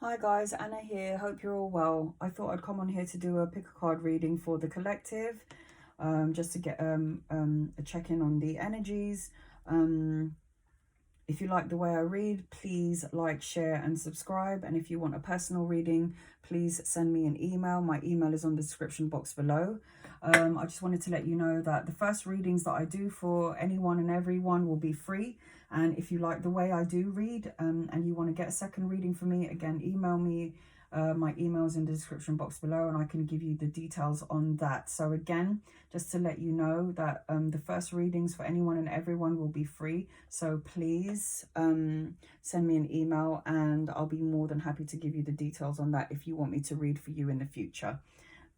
Hi guys, Anna here. Hope you're all well. I thought I'd come on here to do a pick a card reading for the collective, just to get a check-in on the energies. If you like the way I read, please like, share and subscribe. And if you want a personal reading, please send me an email. My email is on the description box below. I just wanted to let you know that the first readings that I do for anyone and everyone will be free. And if you like the way I do read and you want to get a second reading from me, again, email me. My email is in the description box below and I can give you the details on that. So again, just to let you know that the first readings for anyone and everyone will be free. So please send me an email and I'll be more than happy to give you the details on that if you want me to read for you in the future.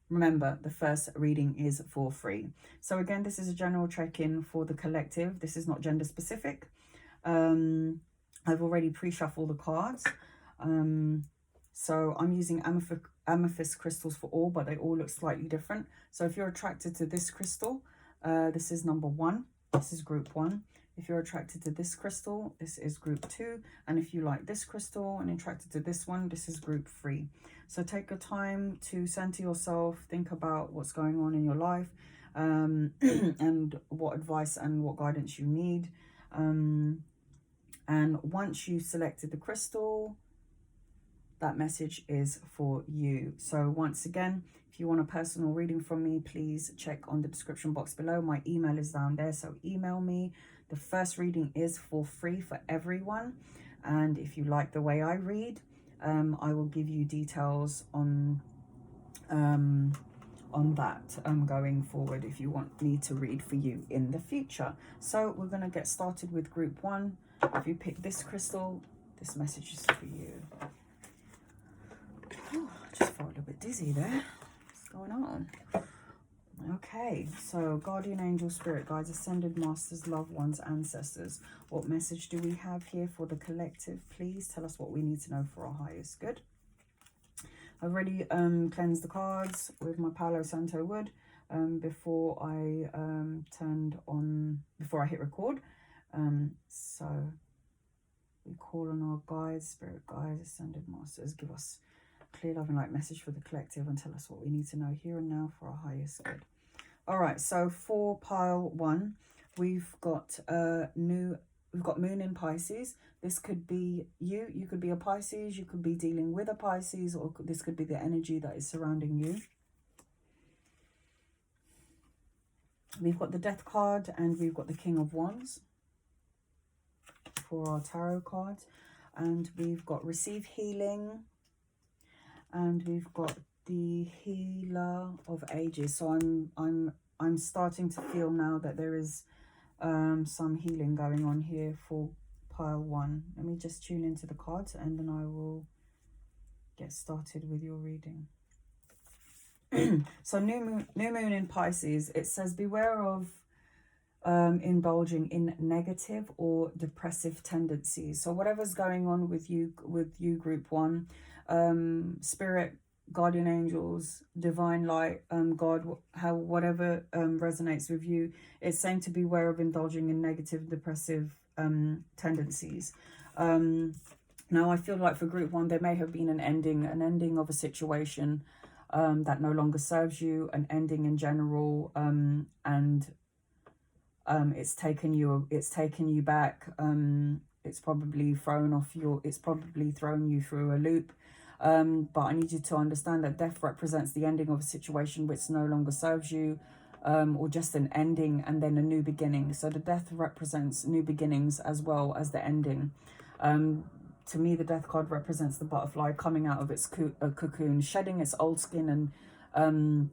Remember, the first reading is for free. So again, this is a general check-in for the collective. This is not gender specific. I've already pre-shuffled the cards. So I'm using amethyst crystals for all, but they all look slightly different. So if you're attracted to this crystal, this is number 1. This is group 1. If you're attracted to this crystal, this is group 2. And if you like this crystal and attracted to this one, this is group 3. So take your time to center yourself, think about what's going on in your life, and what advice and what guidance you need. And once you selected the crystal, that message is for you. So once again, if you want a personal reading from me, please check on the description box below. My email is down there, so email me. The first reading is for free for everyone. And if you like the way I read, I will give you details on that going forward if you want me to read for you in the future. So we're going to get started with group 1. If you pick this crystal, this message is for you. Oh, I just felt a little bit dizzy there. What's going on? Okay, so guardian angel, spirit guides, ascended masters, loved ones, ancestors. What message do we have here for the collective? Please tell us what we need to know for our highest good. I've already cleansed the cards with my Palo Santo wood before I before I hit record. So we call on our guides, spirit guides, ascended masters, give us clear love and light message for the collective and tell us what we need to know here and now for our highest good. All right, so for pile 1, we've got moon in Pisces. This could be you could be a Pisces, you could be dealing with a Pisces, or this could be the energy that is surrounding you. We've got the Death card and we've got the King of Wands for our tarot cards, and we've got receive healing, and we've got the Healer of Ages. So I'm starting to feel now that there is some healing going on here for pile 1. Let me just tune into the cards and then I will get started with your reading. So new moon in Pisces, it says beware of indulging in negative or depressive tendencies. So whatever's going on with you group 1, spirit, guardian angels, divine light, God, whatever resonates with you, it's saying to beware of indulging in negative depressive tendencies. Now I feel like for group 1 there may have been an ending of a situation that no longer serves you, an ending in general, and it's taken you back. It's probably thrown you through a loop. But I need you to understand that death represents the ending of a situation which no longer serves you, or just an ending and then a new beginning. So the death represents new beginnings as well as the ending. To me, the Death card represents the butterfly coming out of its cocoon, shedding its old skin and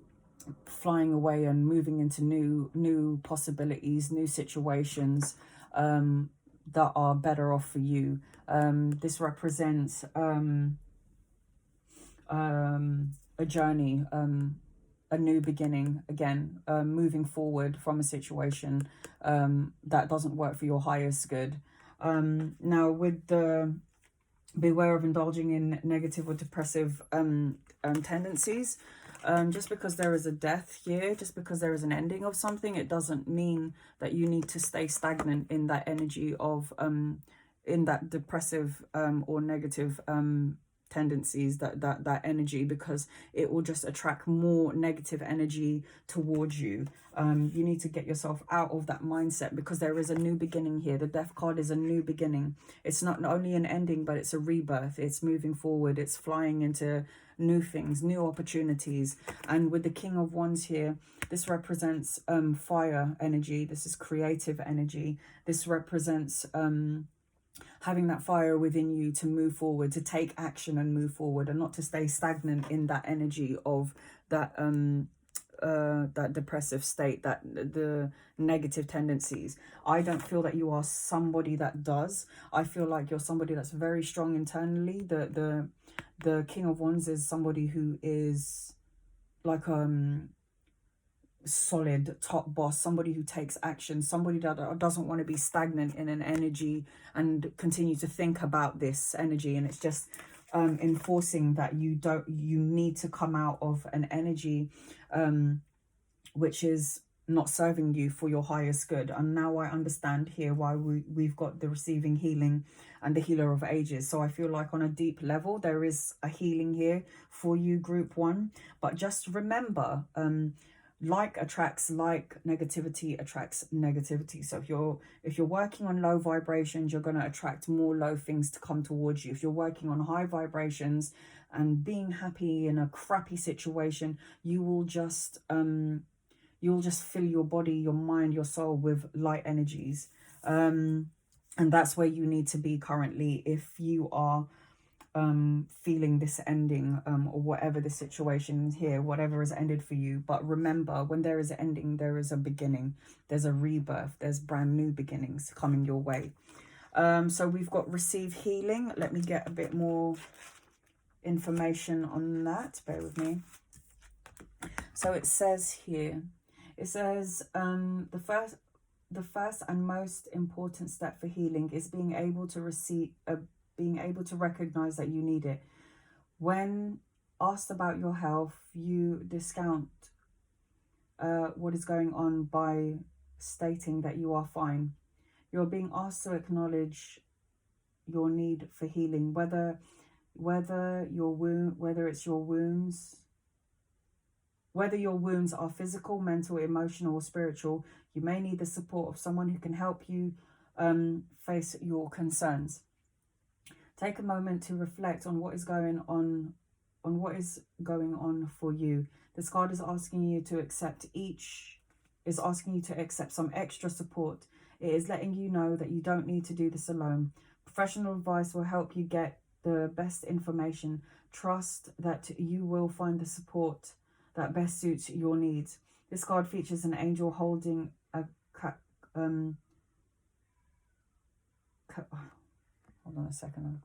flying away and moving into new possibilities, new situations that are better off for you. This represents a journey, a new beginning, again, moving forward from a situation that doesn't work for your highest good. Now with the beware of indulging in negative or depressive tendencies, just because there is a death here, just because there is an ending of something, it doesn't mean that you need to stay stagnant in that energy of in that depressive or negative tendencies, that energy, because it will just attract more negative energy towards you. You need to get yourself out of that mindset, because there is a new beginning here. The Death card is a new beginning. It's not only an ending, but it's a rebirth. It's moving forward. It's flying into new things, new opportunities. And with the King of Wands here, this represents fire energy. This is creative energy. This represents having that fire within you to move forward, to take action and move forward, and not to stay stagnant in that energy of that that depressive state, that the negative tendencies. I don't feel that you are somebody that does. I feel like you're somebody that's very strong internally. The King of Wands is somebody who is like solid top boss, somebody who takes action, somebody that doesn't want to be stagnant in an energy and continue to think about this energy. And it's just enforcing that you need to come out of an energy which is not serving you for your highest good. And now I understand here why we've got the receiving healing and the healer of ages. So I feel like on a deep level there is a healing here for you, group one. But just remember, like attracts like, negativity attracts negativity. So if you're working on low vibrations, you're going to attract more low things to come towards you. If you're working on high vibrations and being happy in a crappy situation, you will just fill your body, your mind, your soul with light energies. And that's where you need to be currently if you are feeling this ending, or whatever the situation is here, whatever has ended for you. But remember, when there is an ending, there is a beginning. There's a rebirth. There's brand new beginnings coming your way. So we've got receive healing. Let me get a bit more information on that. Bear with me. So it says here, it says the first and most important step for healing is being able to recognize that you need it. When asked about your health, you discount what is going on by stating that you are fine. You're being asked to acknowledge your need for healing, whether your wounds are physical, mental, emotional, or spiritual. You may need the support of someone who can help you face your concerns. Take a moment to reflect on what is going on for you. This card is asking you to accept some extra support. It is letting you know that you don't need to do this alone. Professional advice will help you get the best information. Trust that you will find the support that best suits your needs. This card features an angel holding a hold on a second.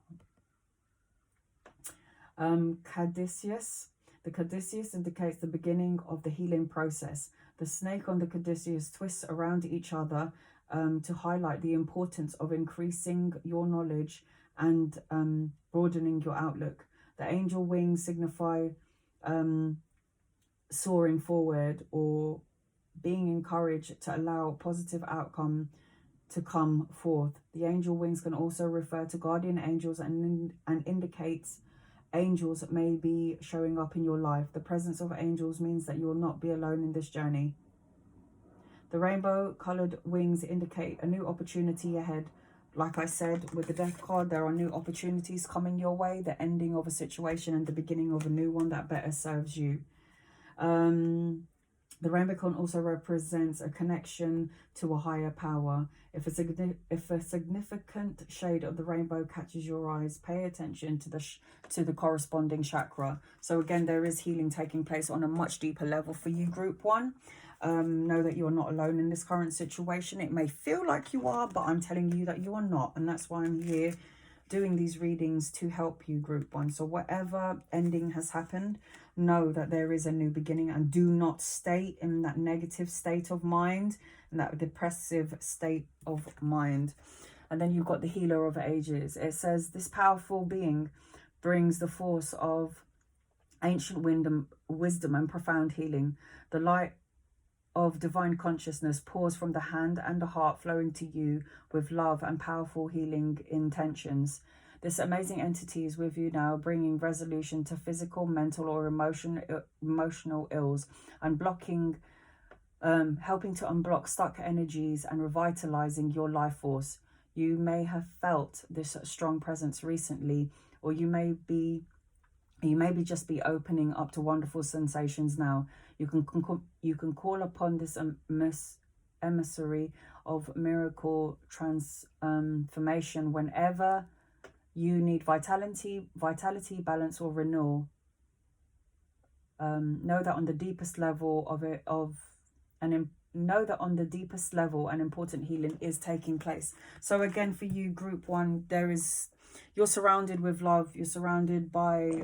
Caduceus. The caduceus indicates the beginning of the healing process. The snake on the caduceus twists around each other to highlight the importance of increasing your knowledge and broadening your outlook. The angel wings signify soaring forward or being encouraged to allow positive outcome to come forth. The angel wings can also refer to guardian angels and indicates angels that may be showing up in your life. The presence of angels means that you will not be alone in this journey. The rainbow colored wings indicate a new opportunity ahead. Like I said, with the Death card, there are new opportunities coming your way, the ending of a situation and the beginning of a new one that better serves you. The rainbow cone also represents a connection to a higher power. If a significant shade of the rainbow catches your eyes, pay attention to the corresponding chakra. So again, there is healing taking place on a much deeper level for you, group one. Know that you're not alone in this current situation. It may feel like you are, but I'm telling you that you are not. And that's why I'm here doing these readings to help you, group one. So whatever ending has happened, know that there is a new beginning, and do not stay in that negative state of mind and that depressive state of mind. And then you've got the healer of ages. It says this powerful being brings the force of ancient wisdom and profound healing. The light of divine consciousness pours from the hand and the heart, flowing to you with love and powerful healing intentions. This amazing entity is with you now, bringing resolution to physical, mental, or emotional ills, and blocking, helping to unblock stuck energies and revitalizing your life force. You may have felt this strong presence recently, or you may just be opening up to wonderful sensations now. You can call upon this emissary of miracle transformation whenever you need vitality, balance, or renewal. Know that on the deepest level an important healing is taking place. So again, for you, group one, you're surrounded with love. You're surrounded by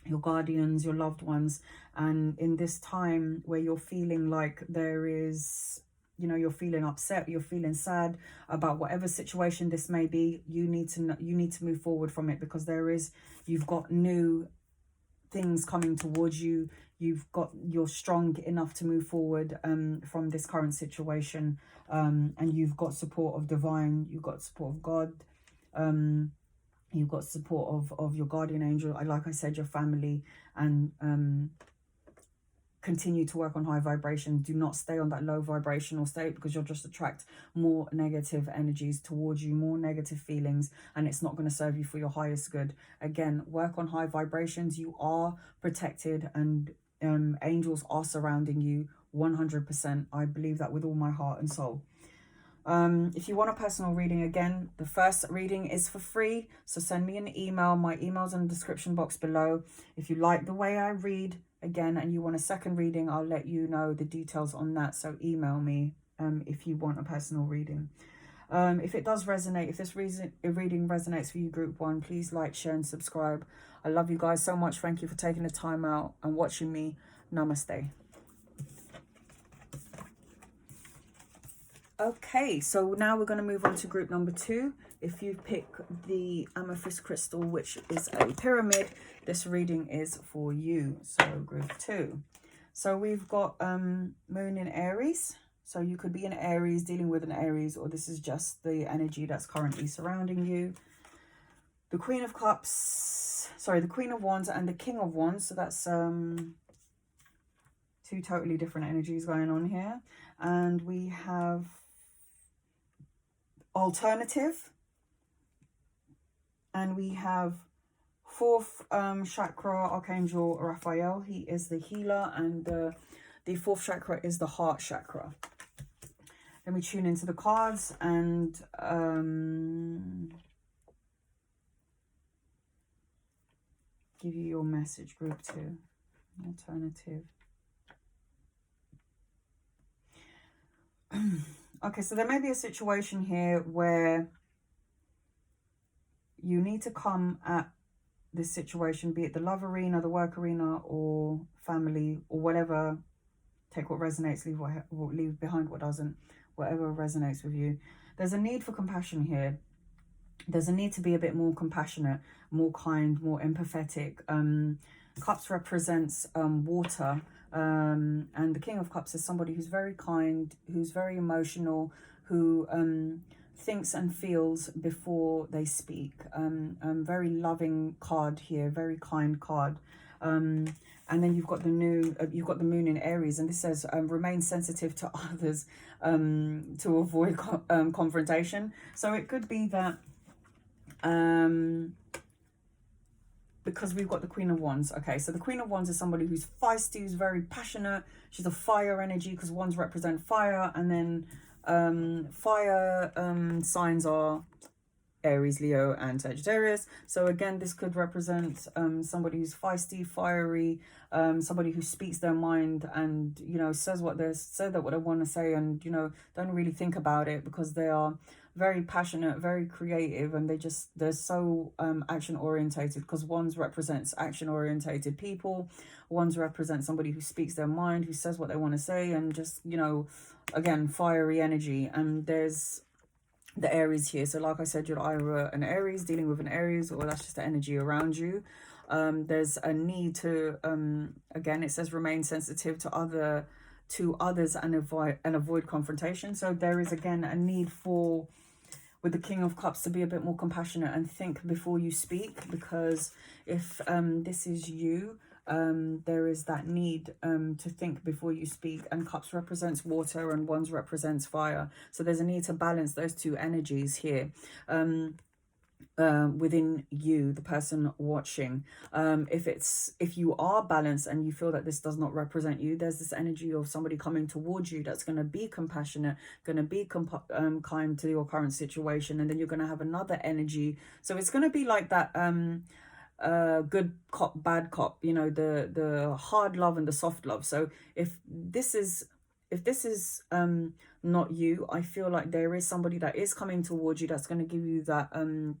your guardians, your loved ones, and in this time where you're feeling like there is, you're feeling upset, you're feeling sad about whatever situation this may be, you need to move forward from it, because you've got new things coming towards you. You're strong enough to move forward from this current situation, and you've got support of divine, you've got support of God, you've got support of your guardian angel, like I said, your family, and continue to work on high vibration. Do not stay on that low vibrational state, because you'll just attract more negative energies towards you, more negative feelings, and it's not going to serve you for your highest good. Again, work on high vibrations. You are protected, and angels are surrounding you 100%. I believe that with all my heart and soul. If you want a personal reading, again, the first reading is for free, so send me an email. My email's in the description box below. If you like the way I read, again, and you want a second reading, I'll let you know the details on that, so email me if you want a personal reading. If it does resonate, if this reading resonates for you, group one, please like, share, and subscribe. I love you guys so much. Thank you for taking the time out and watching me. Namaste. Okay, so now we're going to move on to group number two. If you pick the amethyst crystal, which is a pyramid, this reading is for you. So group two. So we've got moon in Aries. So you could be in Aries, dealing with an Aries, or this is just the energy that's currently surrounding you. The Queen of Cups, sorry, the Queen of Wands and the King of Wands. So that's two totally different energies going on here. And we have alternative, and we have fourth chakra, Archangel Raphael. He is the healer, and the fourth chakra is the heart chakra. Let me tune into the cards and give you your message, group two. Alternative. Okay, so there may be a situation here where you need to come at this situation, be it the love arena, the work arena, or family, or whatever. Take what resonates, leave behind what doesn't, whatever resonates with you. There's a need for compassion here. There's a need to be a bit more compassionate, more kind, more empathetic. Cups represents water. And the King of Cups is somebody who's very kind, who's very emotional, who thinks and feels before they speak. Very loving card here, very kind card. And then you've got the moon in Aries, and this says remain sensitive to others to avoid confrontation. So it could be that because we've got the Queen of Wands. Okay, so the Queen of Wands is somebody who's feisty, who's very passionate. She's a fire energy, because wands represent fire. And then fire signs are Aries, Leo, and Sagittarius. So again, this could represent somebody who's feisty, fiery, somebody who speaks their mind and, says what they want to say, and, don't really think about it, because they are very passionate, very creative, and they're so action orientated, because wands represents action orientated people. Wands represent somebody who speaks their mind, who says what they want to say, and just, again, fiery energy. And there's the Aries here. So like I said, you're either an Aries, dealing with an Aries, or that's just the energy around you. There's a need to again, it says remain sensitive to others and avoid confrontation. So there is again a need for, with the King of Cups, to be a bit more compassionate and think before you speak, because if this is you, there is that need to think before you speak. And Cups represents water and Wands represents fire, so there's a need to balance those two energies here within you, the person watching. If you are balanced and you feel that this does not represent you, there's this energy of somebody coming towards you that's going to be compassionate, going to be kind to your current situation, and then you're going to have another energy. So it's going to be like that good cop, bad cop, you know, the hard love and the soft love. So if this is not you, I feel like there is somebody that is coming towards you that's going to give you that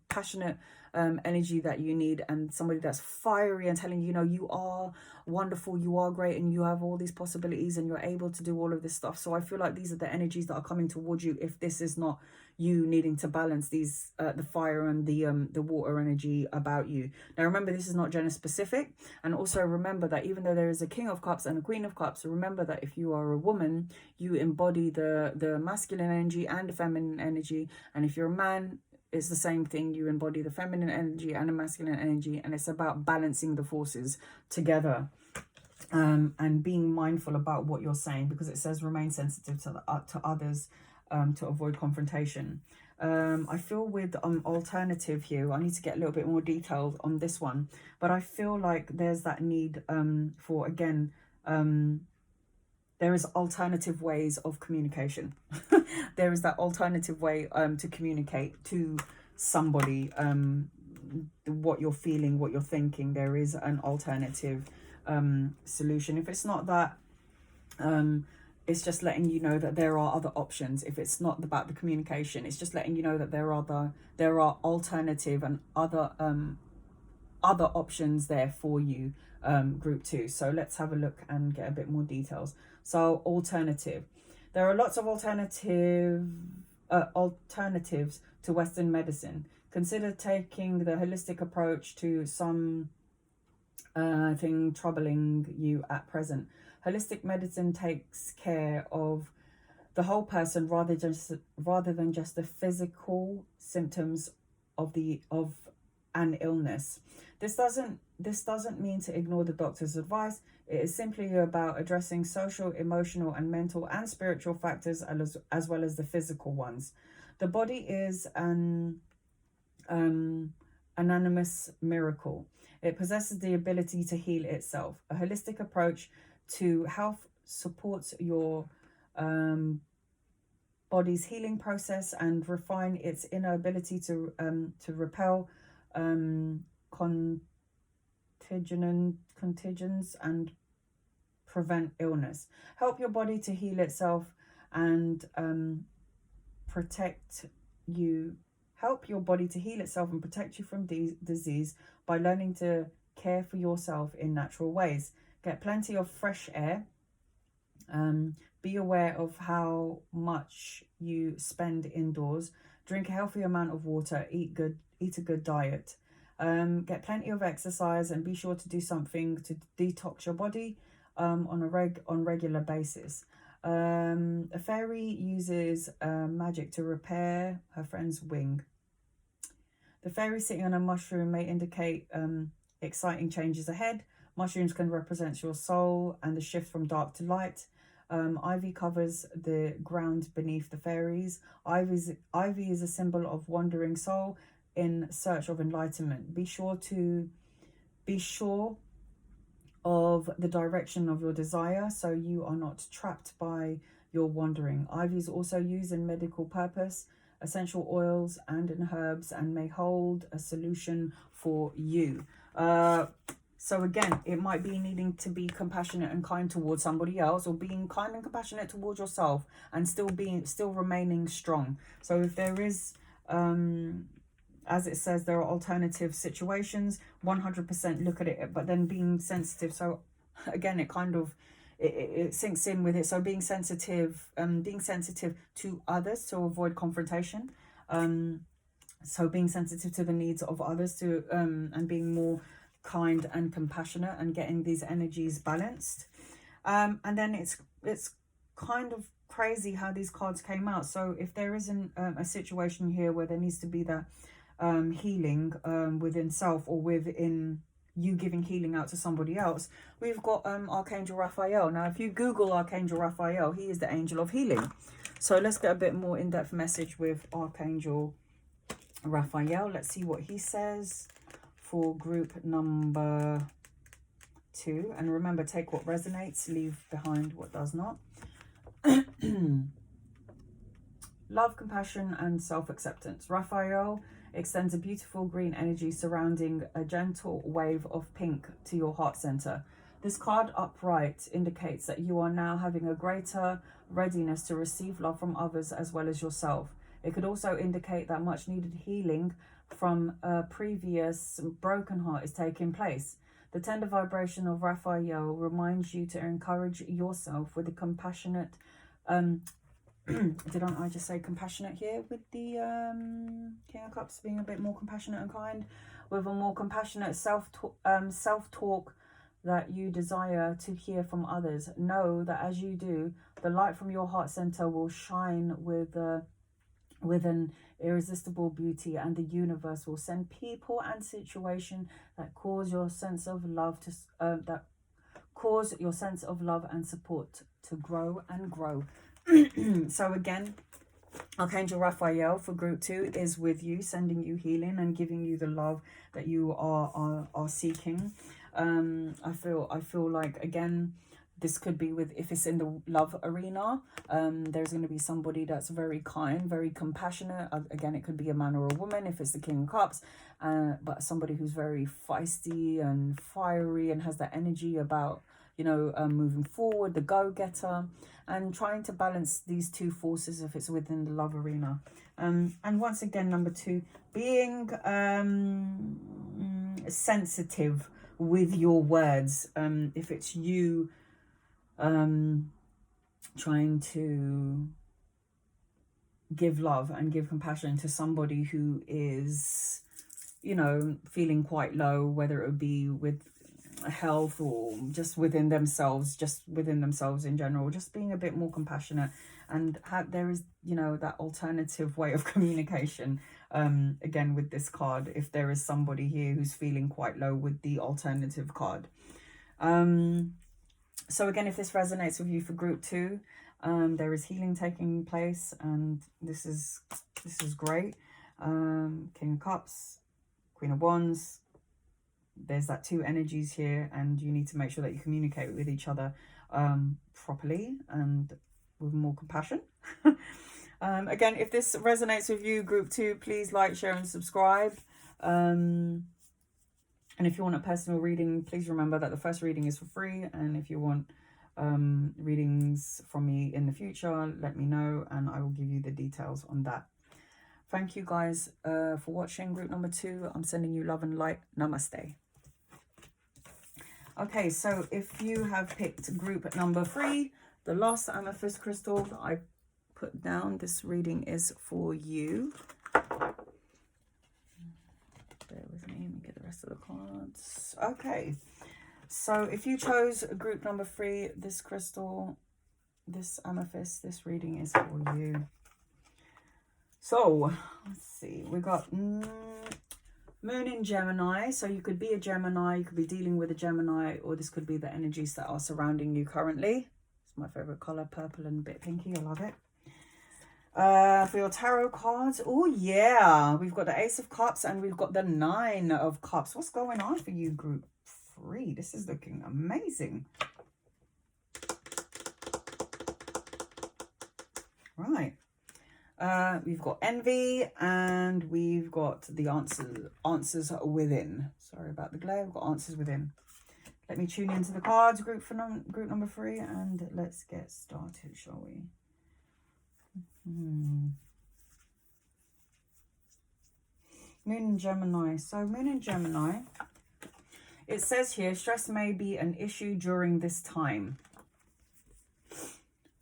passionate energy that you need, and somebody that's fiery and telling you, you know, you are wonderful, you are great, and you have all these possibilities and you're able to do all of this stuff. So I feel like these are the energies that are coming towards you if this is not you needing to balance these the fire and the water energy about you. Now remember, this is not gender specific, and also remember that even though there is a King of Cups and a Queen of Cups, remember that if you are a woman, you embody the masculine energy and the feminine energy, and if you're a man, it's the same thing. You embody the feminine energy and the masculine energy, and it's about balancing the forces together. And being mindful about what you're saying, because it says remain sensitive to others, to avoid confrontation. I feel with alternative here, I need to get a little bit more detailed on this one, but I feel like there's that need for, again, there is alternative ways of communication. There is that alternative way to communicate to somebody what you're feeling, what you're thinking. There is an alternative solution. If it's not that, it's just letting you know that there are other options. If it's not about the communication, it's just letting you know that there are alternative and other options there for you, group 2. So let's have a look and get a bit more details. So alternative, there are lots of alternatives to Western medicine. Consider taking the holistic approach to some thing troubling you at present. Holistic medicine takes care of the whole person rather than just the physical symptoms of an illness. This doesn't mean to ignore the doctor's advice. It is simply about addressing social, emotional, and mental and spiritual factors, as well as the physical ones. The body is an anonymous miracle. It possesses the ability to heal itself. A holistic approach to health supports your body's healing process and refine its inner ability to repel contagions and prevent illness. Help your body to heal itself and protect you. Help your body to heal itself and protect you from disease by learning to care for yourself in natural ways. Get plenty of fresh air. Be aware of how much you spend indoors. Drink a healthy amount of water. Eat a good diet. Get plenty of exercise, and be sure to do something to detox your body on regular basis. A fairy uses magic to repair her friend's wing. The fairy sitting on a mushroom may indicate exciting changes ahead. Mushrooms can represent your soul and the shift from dark to light. Ivy covers the ground beneath the fairies. Ivy is a symbol of wandering soul in search of enlightenment. Be sure of the direction of your desire, so you are not trapped by your wandering. Ivy is also used in medical purpose, essential oils, and in herbs, and may hold a solution for you. So again, it might be needing to be compassionate and kind towards somebody else, or being kind and compassionate towards yourself, and still remaining strong. So if there is, as it says, there are alternative situations, 100% look at it, but then being sensitive. So again, it sinks in with it. So being sensitive to others to avoid confrontation. So being sensitive to the needs of others and being more kind and compassionate and getting these energies balanced. And then it's kind of crazy how these cards came out. So if there isn't a situation here where there needs to be that healing within self, or within you giving healing out to somebody else, we've got Archangel Raphael. Now, if you Google Archangel Raphael, he is the angel of healing. So let's get a bit more in-depth message with Archangel Raphael. Let's see what he says for group number 2. And remember, take what resonates, leave behind what does not. Love, compassion, and self-acceptance. Raphael extends a beautiful green energy surrounding a gentle wave of pink to your heart center. This card upright indicates that you are now having a greater readiness to receive love from others as well as yourself. It could also indicate that much needed healing from a previous broken heart is taking place. The tender vibration of Raphael reminds you to encourage yourself with a compassionate did I just say compassionate here with the King of Cups, being a bit more compassionate and kind, with a more compassionate self-talk that you desire to hear from others. Know that as you do, the light from your heart center will shine with an irresistible beauty, and the universe will send people and situations that cause your sense of love to and support to grow and grow. So again, Archangel Raphael for group 2 is with you, sending you healing and giving you the love that you are seeking. I feel like, again, this could be with, if it's in the love arena, there's going to be somebody that's very kind, very compassionate. Again, it could be a man or a woman if it's the King of Cups, but somebody who's very feisty and fiery and has that energy about, you know, moving forward, the go-getter, and trying to balance these two forces if it's within the love arena. And once again, number 2, being sensitive with your words. If it's you trying to give love and give compassion to somebody who is, you know, feeling quite low, whether it would be with health or just within themselves in general, just being a bit more compassionate, and there is, you know, that alternative way of communication. Again, with this card, if there is somebody here who's feeling quite low with the alternative card. So again, if this resonates with you for group 2, there is healing taking place, and this is great. King of Cups, Queen of Wands. There's that 2 energies here, and you need to make sure that you communicate with each other properly and with more compassion. Again, if this resonates with you, group 2, please like, share, and subscribe. And if you want a personal reading, please remember that the first reading is for free. And if you want readings from me in the future, let me know and I will give you the details on that. Thank you guys for watching group number 2. I'm sending you love and light. Namaste. Okay, so if you have picked group number 3, the last amethyst crystal that I put down, this reading is for you. Bear with me, let me get the rest of the cards. Okay, so if you chose group number 3, this crystal, this amethyst, this reading is for you. So, let's see, we got Moon in Gemini. So you could be a Gemini, you could be dealing with a Gemini, or this could be the energies that are surrounding you currently. It's my favorite color, purple and a bit pinky. I love it. For your tarot cards, oh yeah, we've got the Ace of Cups and we've got the 9 of Cups. What's going on for you, group 3? This is looking amazing. Right. We've got envy and we've got the answers within. Sorry about the glare. We've got answers within. Let me tune into the cards, group number 3, and let's get started, shall we? Moon in Gemini. So Moon in Gemini, it says here, stress may be an issue during this time.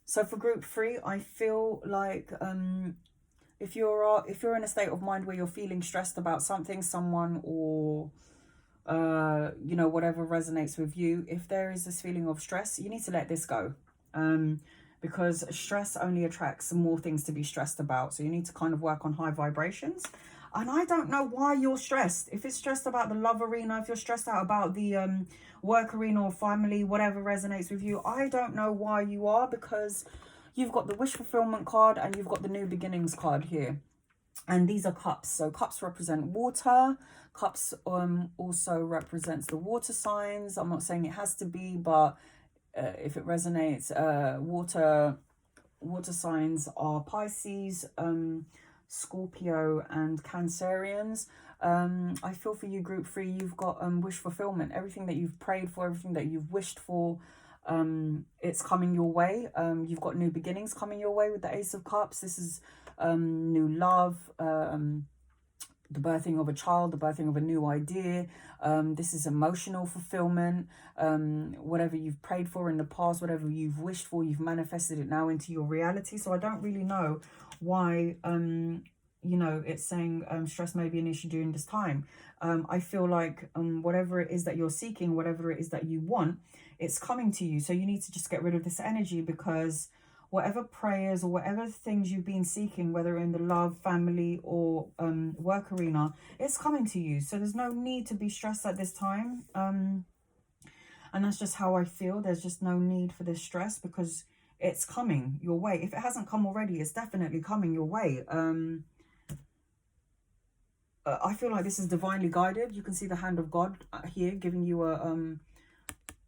So for group 3, I feel like if you're in a state of mind where you're feeling stressed about something, someone, or you know, whatever resonates with you, if there is this feeling of stress, you need to let this go. because stress only attracts more things to be stressed about. So you need to kind of work on high vibrations. And I don't know why you're stressed. If it's stressed about the love arena, if you're stressed out about the work arena or family, whatever resonates with you, I don't know why you are, because you've got the wish fulfillment card and you've got the new beginnings card here. And these are cups. So cups represent water. Cups also represents the water signs. I'm not saying it has to be, but if it resonates, water signs are Pisces, Scorpio and Cancerians. I feel for you, group 3, you've got wish fulfillment. Everything that you've prayed for, everything that you've wished for, it's coming your way. You've got new beginnings coming your way with the Ace of Cups. This is new love, the birthing of a child, the birthing of a new idea. This is emotional fulfillment. Whatever you've prayed for in the past, whatever you've wished for, you've manifested it now into your reality. So I don't really know why, you know, it's saying stress may be an issue during this time. I feel like whatever it is that you're seeking, whatever it is that you want, it's coming to you. So you need to just get rid of this energy, because whatever prayers or whatever things you've been seeking, whether in the love, family or work arena, it's coming to you. So there's no need to be stressed at this time. And that's just how I feel. There's just no need for this stress, because it's coming your way. If it hasn't come already, it's definitely coming your way. I feel like this is divinely guided. You can see the hand of God here giving you a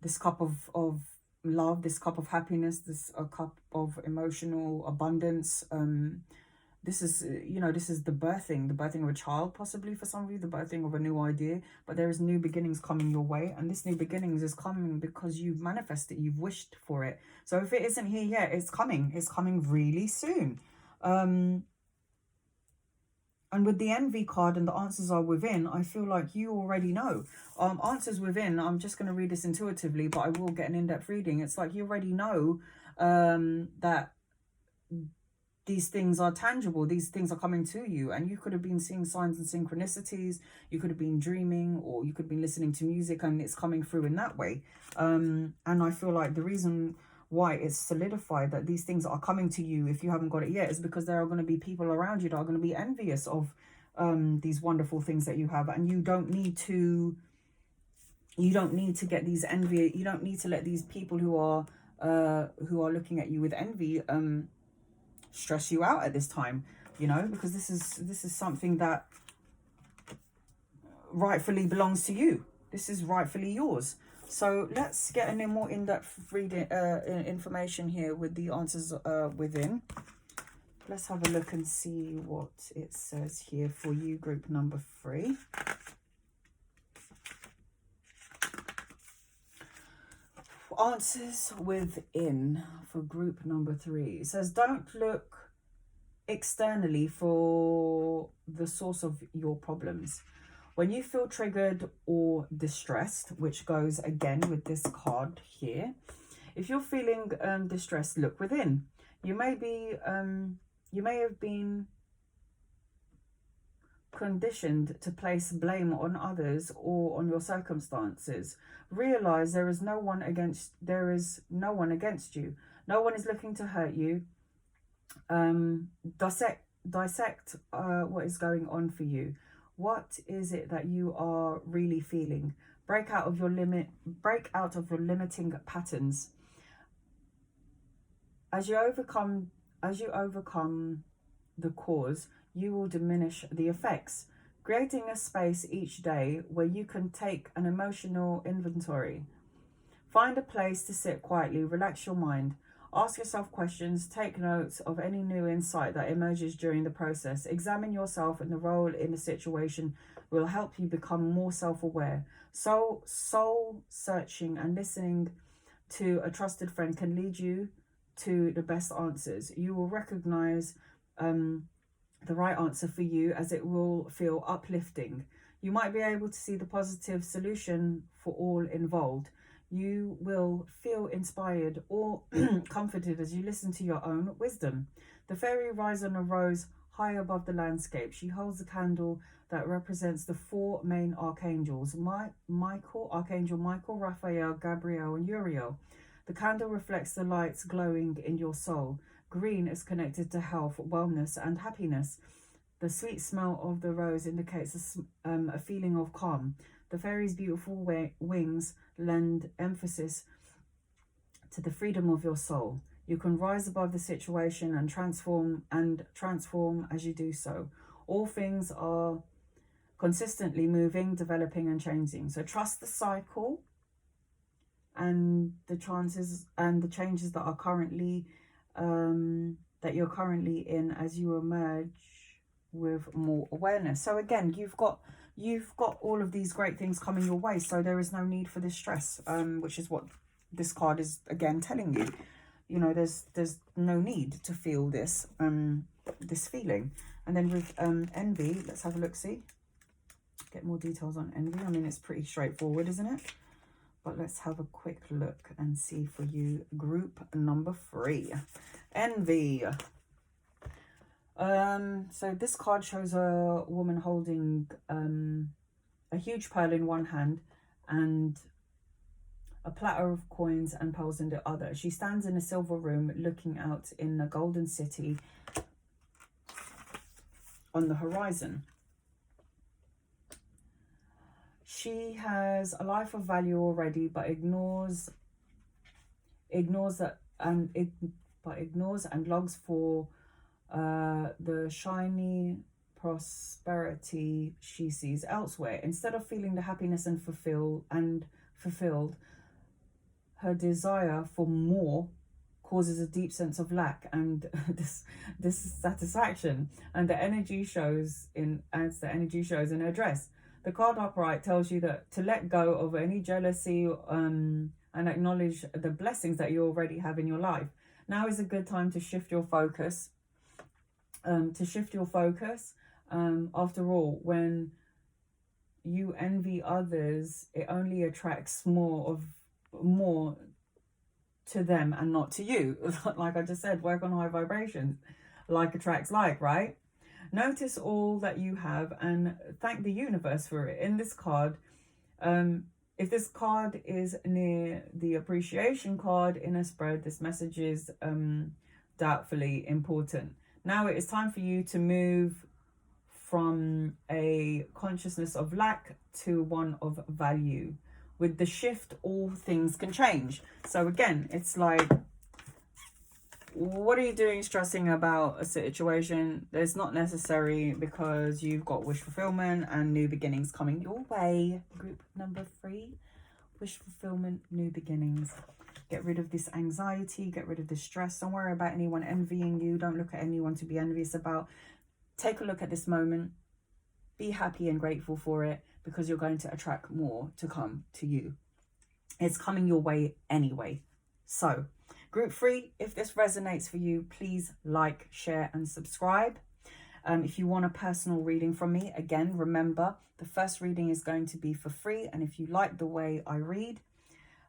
this cup of love, this cup of happiness, this a cup of emotional abundance. This is, you know, this is the birthing of a child, possibly for some of you, the birthing of a new idea. But there is new beginnings coming your way, and this new beginnings is coming because you've manifested, you've wished for it. So if it isn't here yet, it's coming really soon. And with the envy card and the answers are within, I feel like you already know. Answers within, I'm just going to read this intuitively, but I will get an in-depth reading. It's like you already know that these things are tangible. These things are coming to you. And you could have been seeing signs and synchronicities. You could have been dreaming, or you could have been listening to music, and it's coming through in that way. And I feel like the reason why it's solidified that these things are coming to you, if you haven't got it yet, is because there are going to be people around you that are going to be envious of these wonderful things that you have. And you don't need to get these envy. You don't need to let these people who are looking at you with envy stress you out at this time, you know, because this is something that rightfully belongs to you. This is rightfully yours. So let's get a more in-depth reading information here with the answers within. Let's have a look and see what it says here for you, group number 3. Answers within for group number 3. It says, don't look externally for the source of your problems. When you feel triggered or distressed, which goes again with this card here, if you're feeling distressed, look within. You may have been conditioned to place blame on others or on your circumstances. Realize there is no one against you. No one is looking to hurt you. Dissect what is going on for you. What is it that you are really feeling? Break out of your limiting patterns. As you overcome the cause, you will diminish the effects. Creating a space each day where you can take an emotional inventory. Find a place to sit quietly, relax your mind. Ask yourself questions, take notes of any new insight that emerges during the process. Examine yourself, and the role in the situation will help you become more self-aware. Soul searching and listening to a trusted friend can lead you to the best answers. You will recognize the right answer for you, as it will feel uplifting. You might be able to see the positive solution for all involved. You will feel inspired or comforted as you listen to your own wisdom. The fairy rises on a rose high above the landscape. She holds a candle that represents the 4 main archangels, Archangel Michael, Raphael, Gabriel, and Uriel. The candle reflects the lights glowing in your soul. Green is connected to health, wellness, and happiness. The sweet smell of the rose indicates a feeling of calm. The fairy's beautiful wings lend emphasis to the freedom of your soul. You can rise above the situation and transform as you do so. All things are consistently moving, developing, and changing. So trust the cycle and the chances and the changes that are currently that you're currently in as you emerge with more awareness. So again, you've got all of these great things coming your way, so there is no need for this stress, which is what this card is again telling you. You know, there's no need to feel this this feeling. And then with envy, let's have a look, see, get more details on envy. I mean, it's pretty straightforward, isn't it? But let's have a quick look and see for you, group number 3, envy. So this card shows a woman holding a huge pearl in one hand and a platter of coins and pearls in the other. She stands in a silver room looking out in a golden city on the horizon. She has a life of value already, but ignores that and longs for the shiny prosperity she sees elsewhere. Instead of feeling the happiness and fulfilled, her desire for more causes a deep sense of lack and dissatisfaction, and the energy shows in her dress. The card upright tells you that to let go of any jealousy and acknowledge the blessings that you already have in your life. Now is a good time to shift your focus. After all, when you envy others, it only attracts more to them and not to you. Like I just said, work on high vibrations. Like attracts like, right? Notice all that you have and thank the universe for it. In this card, if this card is near the appreciation card in a spread, this message is doubtfully important. Now it is time for you to move from a consciousness of lack to one of value. With the shift, all things can change. So again, it's like, what are you doing stressing about a situation? It's not necessary, because you've got wish fulfillment and new beginnings coming your way. Group number 3, wish fulfillment, new beginnings. Get rid of this anxiety, get rid of this stress. Don't worry about anyone envying you. Don't look at anyone to be envious about. Take a look at this moment. Be happy and grateful for it, because you're going to attract more to come to you. It's coming your way anyway. So, group 3, if this resonates for you, please like, share, and subscribe. If you want a personal reading from me, again, remember, the first reading is going to be for free. And if you like the way I read,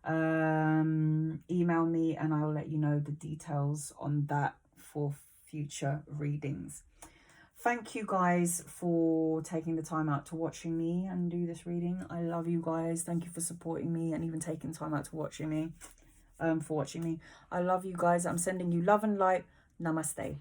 email me and I'll let you know the details on that for future readings. Thank you guys for taking the time out to watching me and do this reading. I love you guys. Thank you for supporting me and even taking time out to watching me. I love you guys. I'm sending you love and light. Namaste.